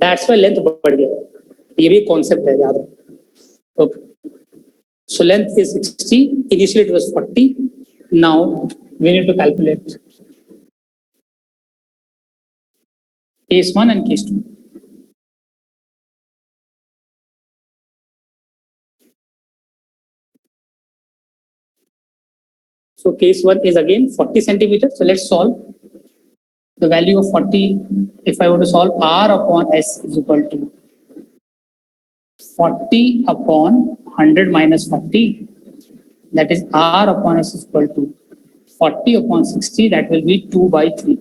That's why length बढ़ गया. ये भी कॉन्सेप्ट है, याद रखो. Okay, so length is 60, initially it was 40, now we need to calculate case 1 and case 2. So case 1 is again 40 centimeters. So let's solve the value of 40. If I were to solve, R upon S is equal to 40 upon 100 minus 40. That is R upon S is equal to 40 upon 60. That will be 2 by 3.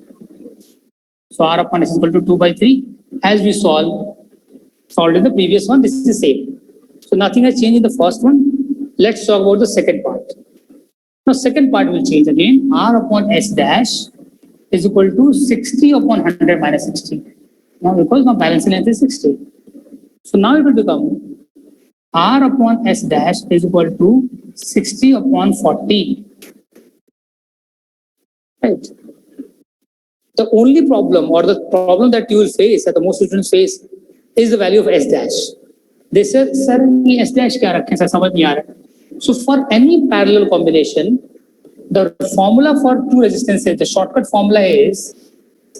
So R upon S is equal to 2 by 3. As we solved in the previous one, this is the same. So nothing has changed in the first one. Let's talk about the second part. Now second part will change again. R upon S dash is equal to 60 upon 100 minus 60. Now because now balancing length is 60. So now it will become R upon S dash is equal to 60 upon 40. Right. The only problem or the problem that you will face, that the most students face, is the value of S dash. They said, sir, S dash kya rakhe, sir, samajh nahi aa raha. So for any parallel combination, the formula for two resistances, the shortcut formula is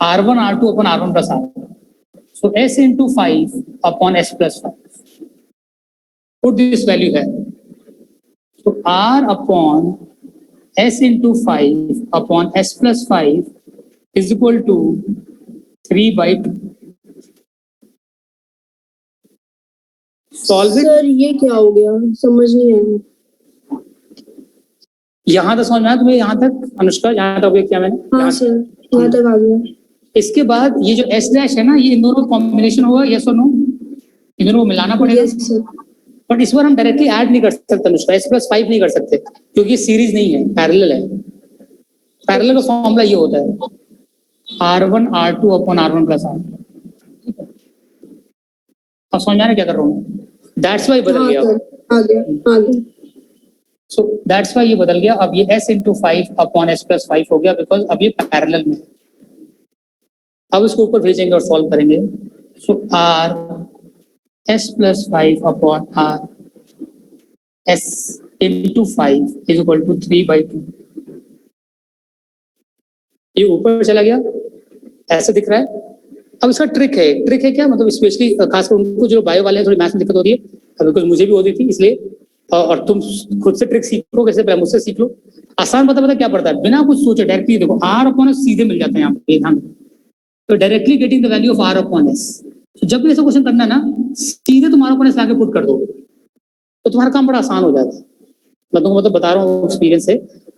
R1 R2 upon R1 plus R. So S into 5 upon S plus 5. Put this value here. So R upon S into 5 upon S plus 5 is equal to 3 by 2. Solve it. Sir ये क्या हो गया, समझ नहीं आया. यहाँ तक समझ में आया तुम्हें? यहाँ तक अनुष्का, यहाँ तक क्या मैंने? हाँ सर, यहाँ तक आ गया. इसके बाद ये जो S डैश है ना, ये इन दोनों का कॉम्बिनेशन होगा, यस और नो? इन दोनों को मिलाना पड़ेगा. Yes sir. बट इस बार हम डायरेक्टली ऐड नहीं कर सकते अनुष्का, S प्लस 5 नहीं कर सकते क्योंकि ये सीरीज नहीं है, पैरेलल है. पैरेलल का फॉर्मूला ये होता है R1 R2 upon R1 plus R. अब समझ में आ रहा है क्या कर रहा हूँ? दैट्स वाई बदल गया. आ गया. सो दैट्स वाई ये बदल गया. अब ये S into 5 upon S plus 5 हो गया बिकॉज अब ये पैरेलल में. अब इसको ऊपर भेजेंगे और सॉल्व करेंगे. So R S plus 5 upon R S into 5 is equal to 3 by 2. ये ऊपर चला गया, ऐसा दिख रहा है. अब इसका ट्रिक है क्या, मतलब स्पेशली खासकर उनको जो बायो वाले हैं थोड़ी मैथ्स में दिक्कत होती है, बिकॉज मुझे भी होती थी, इसलिए. और तुम खुद से ट्रिक सीखो, कैसे पहले मुझसे सीख लो. आसान पता क्या पड़ता है, बिना कुछ सोचे डायरेक्टली देखो R अपॉन S सीधे मिल जाता है यहाँ पे ध्यान. तो directly getting the value of R upon S. तो जब भी ऐसा क्वेश्चन करना है ना, सीधे तुम R अपॉन S लाके पुट कर दो तो तुम्हारा काम बड़ा आसान हो जाता है. मैं तुमको मतलब बता रहा हूँ एक्सपीरियंस से.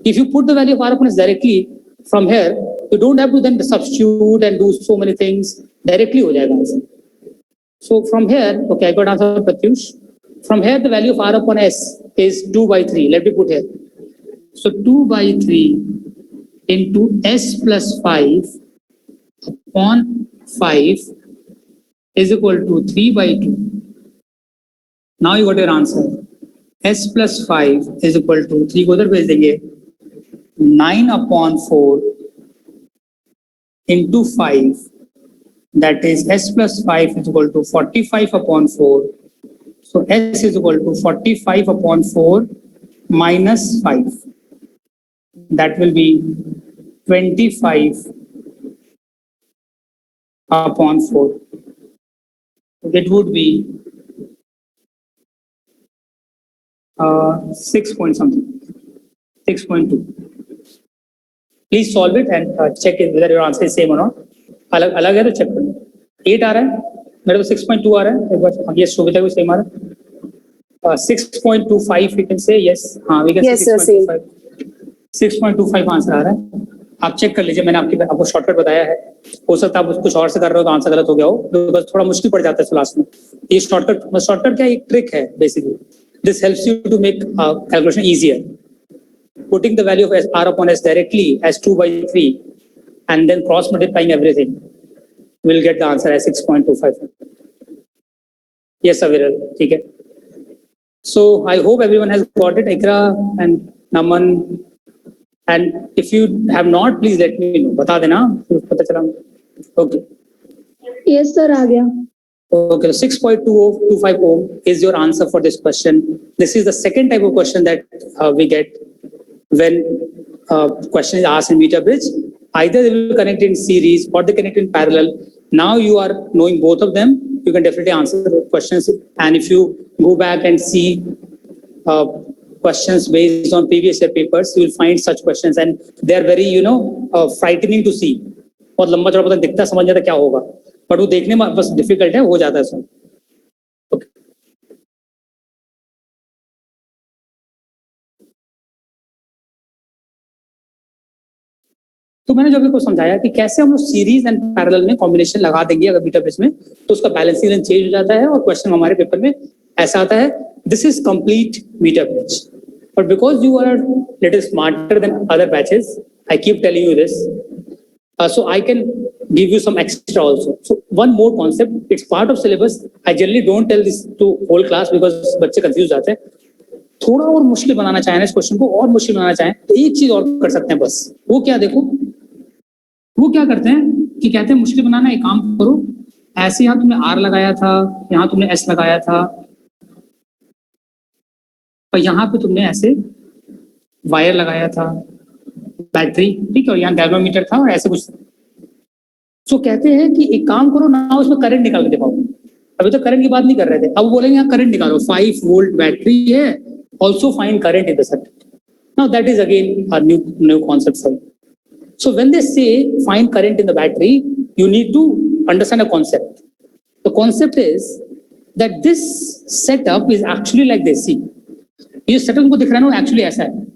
If you put the value of R upon S directly from here, you don't have to then substitute and do so many things. Directly हो जाएगा answer. So from here, okay, I got answer Pratyush. From here the value of R upon S is 2 by 3. Let me put here. So 2 by 3 into S plus 5 upon 5 is equal to 3 by 2. Now you got your answer. S plus 5 is equal to 3 को उधर भेज देंगे 9 upon 4 into 5, that is S plus 5 is equal to 45 upon 4. So S is equal to 45 upon 4 minus 5. That will be 25 upon 4. It would be 6 point something, 6.2. Please solve it and check it whether your answer is same or not. अलग अलग है तो check कर लो. 8 आ रहा है मेरे को, 6.2 आ रहा है. एक बार ये सुविधा को सेम आ रहा है. 6.25 we can say yes. हाँ we can yes, say 6.25. 6.25 answer आ रहा है. आप चेक कर लीजिए, मैंने आपको शॉर्टकट बताया है. हो सकता है आप कुछ और से कर रहे हो तो आंसर गलत हो गया हो, बिकॉज थोड़ा मुश्किल पड़ जाता है लास्ट में. ये शॉर्टकट क्या एक ट्रिक है basically. This helps you to make calculation easier. Putting the value of R upon S directly as 2 by 3 and then cross multiplying everything, we'll get the answer as 6.25. Yes, Aviral, ठीक है. So I hope everyone has got it. Ikra and Naman, and if you have not, please let me know. बता देना, पता चला. Okay. Yes sir, आ गया. Okay, 6.2025 ohm is your answer for this question. This is the second type of question that we get when question is asked in meter bridge. Either they will connect in series or they connect in parallel. Now you are knowing both of them, you can definitely answer the questions. And if you go back and see questions based on previous year papers, you will find such questions and they are very, frightening to see. बहुत लंबा चौड़ा पता दिखता समझ जाता क्या होगा, but वो देखने में बस डिफिकल्ट है, हो जाता है सब. Okay. तो मैंने जो आपको समझाया कि कैसे हम लोग सीरीज एंड पैरेलल में कॉम्बिनेशन लगा देंगे अगर मीटर ब्रिज में, तो उसका बैलेंसिंग लाइन चेंज हो जाता है और क्वेश्चन हमारे पेपर में ऐसा आता है, this is complete metre bridge. But because you are little smarter than other batches, I keep telling you this, so I can give you some extra also. So one more concept, it's part of syllabus. I generally don't tell this to whole class because बच्चे confused जाते हैं. थोड़ा और मुश्किल बनाना चाहें इस question को, और मुश्किल बनाना चाहें तो एक चीज और कर सकते हैं बस. वो क्या, देखो वो क्या करते हैं कि कहते हैं मुश्किल बनाना, एक काम करो, ऐसे यहाँ तुमने R लगाया था, यहाँ तुमने S लगाया था, और यहाँ पे तुमने ऐसे वायर लगाया था, बैटरी, ठीक है, और यहाँ गैल्वेनोमीटर था और ऐसे कुछ. सो कहते हैं कि एक काम करो ना, उसमें करंट निकाल के दिखाओ. अभी तो करंट की बात नहीं कर रहे थे, अब बोलेंगे यहाँ करंट निकालो, 5 वोल्ट बैटरी है, also find current in the circuit. Now that is again a new concept for you. So when they say find current in the battery, you need to understand a concept. The concept is that this setup is actually like this. See ये setup तुमको दिख रहा है ना, actually ऐसा है.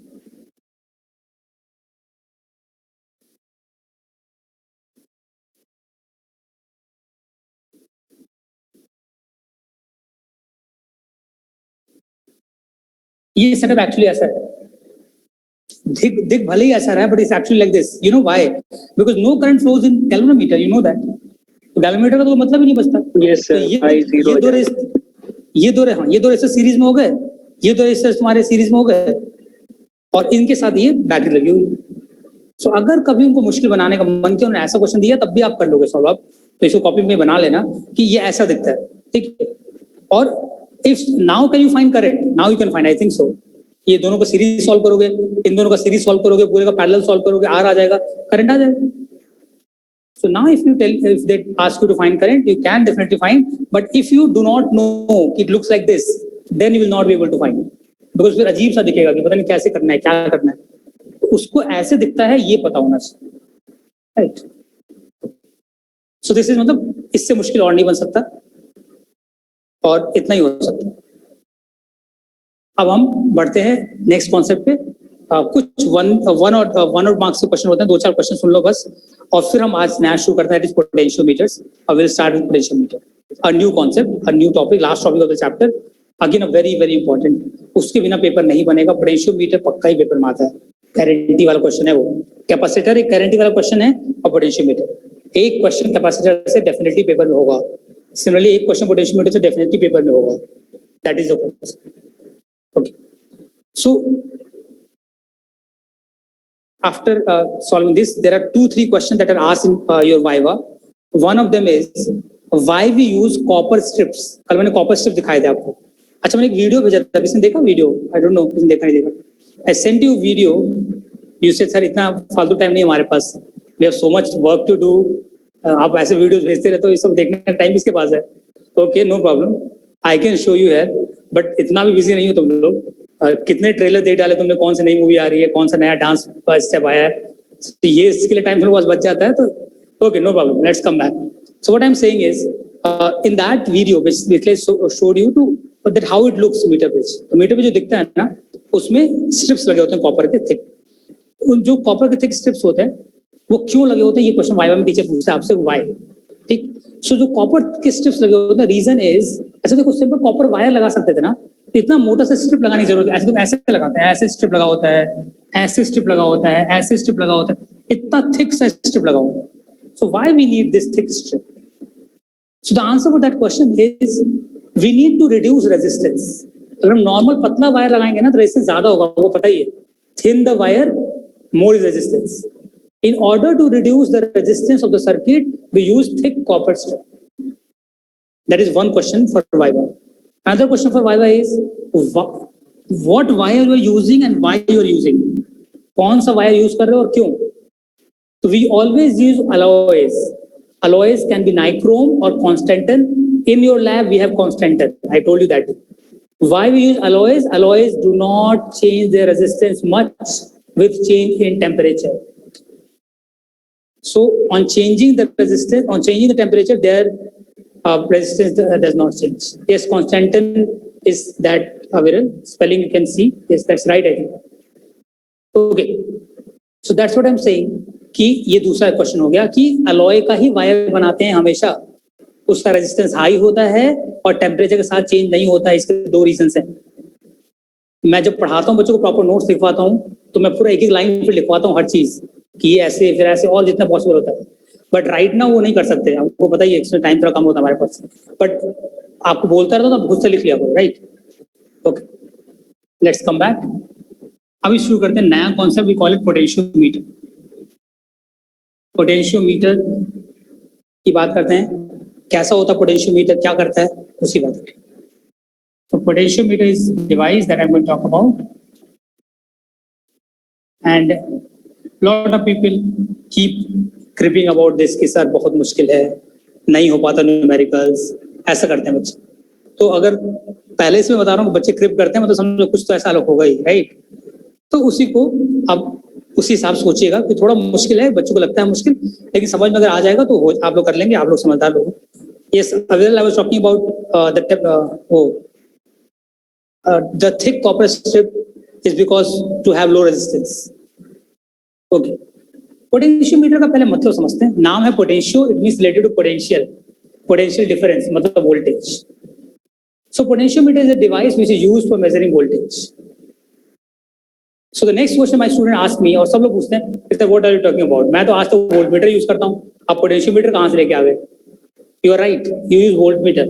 ये setup actually ऐसा है, दिख भले ही ऐसा रहा है, but it's actually like this. You know why? Because no current flows in galvanometer, you know that. तो गैल्वेनोमीटर का तो मतलब ही नहीं बचता. यस सर, ये दो रेसिस्टर सीरीज में हो गए, ये दो रेसिस्टर तुम्हारे सीरीज में हो गए, और इनके साथ ये बैटरी लगी हुई. सो अगर कभी उनको मुश्किल बनाने का मन किया, उन्होंने ऐसा क्वेश्चन दिया, तब भी आप कर लोगे सॉल्व. आप तो इसको कॉपी में बना लेना कि ये ऐसा दिखता है, ठीक है. और if now can you find current, now you can find, I think so. ये दोनों को सीरीज सॉल्व करोगे, इन दोनों का सीरीज सॉल्व करोगे, पूरे का पैरेलल सॉल्व करोगे, R आ जाएगा, करंट आ जाएगा. So now if they ask you to find current, you can definitely find, but if you do not know it looks like this, then you will not be able to find, because फिर अजीब सा दिखेगा कि पता नहीं कैसे करना है, क्या करना है. तो उसको ऐसे दिखता है, ये पता होना चाहिए, राइट. सो दिस इज, मतलब इससे मुश्किल और नहीं बन सकता, और इतना ही हो सकता है. अब हम बढ़ते हैं नेक्स्ट कॉन्सेप्ट पे. कुछ वन और मार्क्स के क्वेश्चन होते हैं, 2-4 क्वेश्चन सुन लो बस, और फिर हम आज नया शुरू करते हैं, it is potentiometers. I will start with potentiometer, a new concept, a new topic, last topic of the chapter. Again a very very important, उसके बिना पेपर नहीं बनेगा. पोटेंशियोमीटर पक्का ही पेपर में आता है, गारंटी वाला क्वेश्चन है वो. कैपेसिटर एक गारंटी वाला क्वेश्चन है, और पोटेंशियोमीटर एक क्वेश्चन कैपेसिटर से डेफिनेटली पेपर में होगा. Similarly, एक क्वेश्चन पोटेंशियोमीटर से डेफिनेटली पेपर में होगा. That is the concept. Okay. So after solving this, there are 2-3 questions that are asked in your Viva. One of them is why we use copper strips. कल मैंने copper strips दिखाए थे आपको. अच्छा, मैंने एक वीडियो भेजा था, किसने देखा वीडियो? I don't know, किसने देखा नहीं देखा. I sent you video. You said sir इतना फालतू टाइम नहीं हमारे पास. We have so much work to do. आप ऐसे वीडियोस भेजते रहते हो, ये सब देखने का टाइम किसके पास है? Okay, no problem, I can show you है, बट इतना भी बिजी नहीं हो तुम लोग. कितने ट्रेलर देख डाले तुमने, कौन सी नई मूवी आ रही है, कौन सा नया डांस का स्टेप आया है, तो ये इसके लिए टाइम थोड़ा बहुत बच जाता है. तो okay, no problem, let's come back. So what I am saying is, in that video which I showed you to that how it looks metre bridge. तो मीटर ब्रिज जो दिखता है ना, उसमें स्ट्रिप्स लगे होते हैं कॉपर के थिक. जो कॉपर के थिक स्ट्रिप्स होते हैं वो क्यों लगे होते हैं, ये क्वेश्चन वाइवा में टीचर पूछता है आपसे, व्हाई. ठीक. सो जो कॉपर के स्ट्रिप्स लगे होते हैं, रीजन इज, ऐसे देखो सिंपल कॉपर वायर लगा सकते थे ना, इतना मोटा सा स्ट्रिप लगाने की जरूरत है. ऐसे तुम ऐसे लगाते हैं, ऐसे स्ट्रिप लगा होता है, ऐसे स्ट्रिप लगा होता है, ऐसे स्ट्रिप लगा होता है, इतना थिक सा स्ट्रिप लगा होता है. So why we need this thick strip? So the answer for that question is we need to reduce resistance. अगर हम नॉर्मल पतला वायर लगाएंगे ना, तो रेजिस्टेंस ज्यादा होगा, वो पता ही है. Thin the wire, more resistance. In order to reduce the resistance of the circuit, we use thick copper strip. That is one question for Viva. Another question for Viva is what wire you are using and why you are using. कौन सा wire use कर रहे हो और क्यों? So we always use alloys. Alloys can be nichrome or Constantan. In your lab, we have Constantan. I told you that. Why we use alloys? Alloys do not change their resistance much with change in temperature. So on changing the resistance, on changing the temperature, their resistance does not change. Yes, Constantan is that Viral spelling you can see. Yes, that's right, I think. Okay. So that's what I'm saying. कि ये दूसरा question हो गया कि alloy का ही wire बनाते हैं हमेशा, उसका रेजिस्टेंस हाई होता है और टेम्परेचर के साथ चेंज नहीं होता है. इसके दो रीजंस हैं. मैं जब पढ़ाता हूँ बच्चों को प्रॉपर नोट्स लिखवाता हूँ तो मैं पूरा एक एक लाइन पे लिखवाता हूँ हर चीज कि ये ऐसे फिर ऐसे और जितना पॉसिबल होता है. बट राइट नाउ वो नहीं कर सकते, आपको पता ही है टाइम थोड़ा कम होता है हमारे पास. बट आपको बोलता रहता तो आप खुद से लिख लिया करो. Right, okay, let's come back. अभी शुरू करते हैं नया concept. We call it potentiometer. Potentiometer की बात करते हैं. कैसा होता है पोटेंशियोमीटर, क्या करता है, उसकी बात करें. तो potentiometer is device that I am going to talk about. And lot of people keep creeping about this कि सर बहुत मुश्किल है, नहीं हो पाता न्यूमेरिकल्स, ऐसा करते हैं बच्चे. तो अगर पहले से मैं बता रहा हूँ बच्चे क्रिप करते हैं मतलब समझो कुछ तो ऐसा अलग होगा ही. राइट, तो उसी को अब उसी हिसाब से सोचिएगा कि थोड़ा मुश्किल है, बच्चों को लगता है मुश्किल, लेकिन समझ में अगर आ जाएगा तो आप लोग कर लेंगे, आप लोग समझदार लोग. Yes, I was talking about the thick copper strip is because to have low resistance. Okay, potentiometer का पहले मतलब समझते हैं. नाम है potentio, it means related to potential. Potential difference मतलब voltage. So potentiometer is a device which is used for measuring voltage. So the next question my student asked me, और सब लोग पूछते हैं sir what are you talking about. मैं तो आज तो वोल्टमीटर यूज करता हूँ, आप पोटेंशियोमीटर कहाँ से लेके आ गए. You are right, you use voltmeter,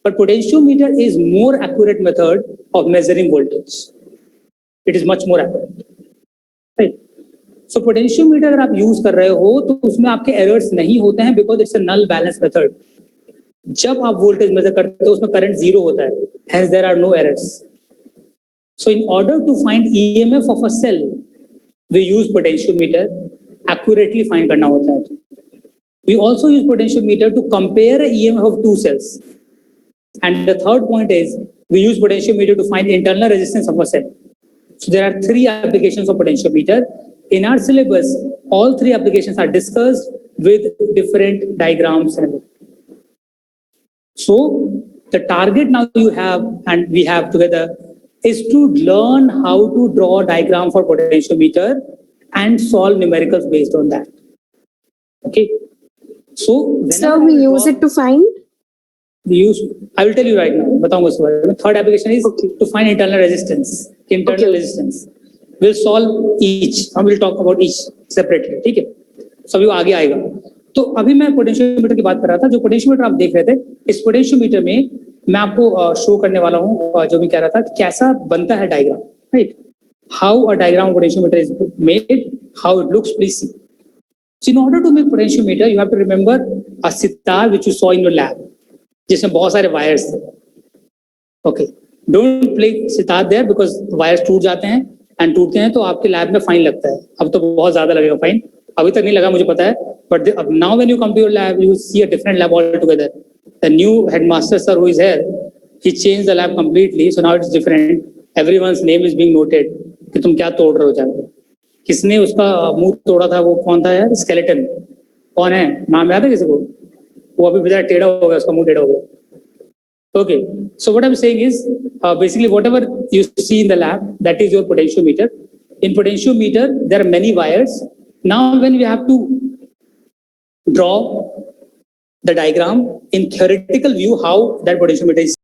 but potentiometer is more accurate method of measuring voltage. It is much more accurate, right? So potentiometer अगर आप यूज कर रहे हो तो उसमें आपके एरर्स नहीं होते हैं because it's a null balance method. जब आप वोल्टेज मेजर करते हो उसमें करंट जीरो होता है, hence there are no errors. So in order to find EMF of a cell, we use potentiometer. Accurately find करना होता है. We also use potentiometer to compare EMF of two cells. And the third point is we use potentiometer to find internal resistance of a cell. So there are three applications of potentiometer. In our syllabus, all three applications are discussed with different diagrams. So the target now you have and we have together is to learn how to draw a diagram for potentiometer and solve numericals based on that. Okay. So we use it to find? I will tell you right now. बताऊंगा इसके बारे में. Third application is to find internal resistance. Internal resistance. We'll solve each. Now we'll talk about each separately. ठीक है. सभी को आगे आएगा. तो अभी मैं पोटेंशियोमीटर की बात कर रहा था. जो पोटेंशियोमीटर आप देख रहे थे, इस पोटेंशियोमीटर में मैं आपको शो करने वाला हूँ जो मैं कह रहा था कैसा बनता है diagram. Right, how a diagram potentiometer is made, how it looks. Please see. So in order to make potentiometer, you have to remember a sitar which you saw in your lab, जिसमें बहुत सारे wires थे. Okay, don't play sitar there because wires टूट जाते हैं and टूटते हैं तो आपके लैब में फाइन लगता है. अब तो बहुत ज्यादा लगेगा फाइन, अभी तक नहीं लगा मुझे पता है, but now when you come to your lab, you will see a different lab altogether. The new headmaster sir who is here, he changed the lab completely, so now it's different. Everyone's name is being noted कि तुम क्या तोड़ रहे हो जाकर. किसने उसका मुंह तोड़ा था, वो कौन था यार, स्केलेटन. कौन है, नाम याद है किसी को? वो अभी बेचारा टेढ़ा हो गया, उसका मुंह टेढ़ा हो गया. Okay, so what I'm saying is basically whatever you see in the lab, that is your potentiometer. In potentiometer there are many wires. Now when we have to draw the diagram in theoretical view how that potentiometer is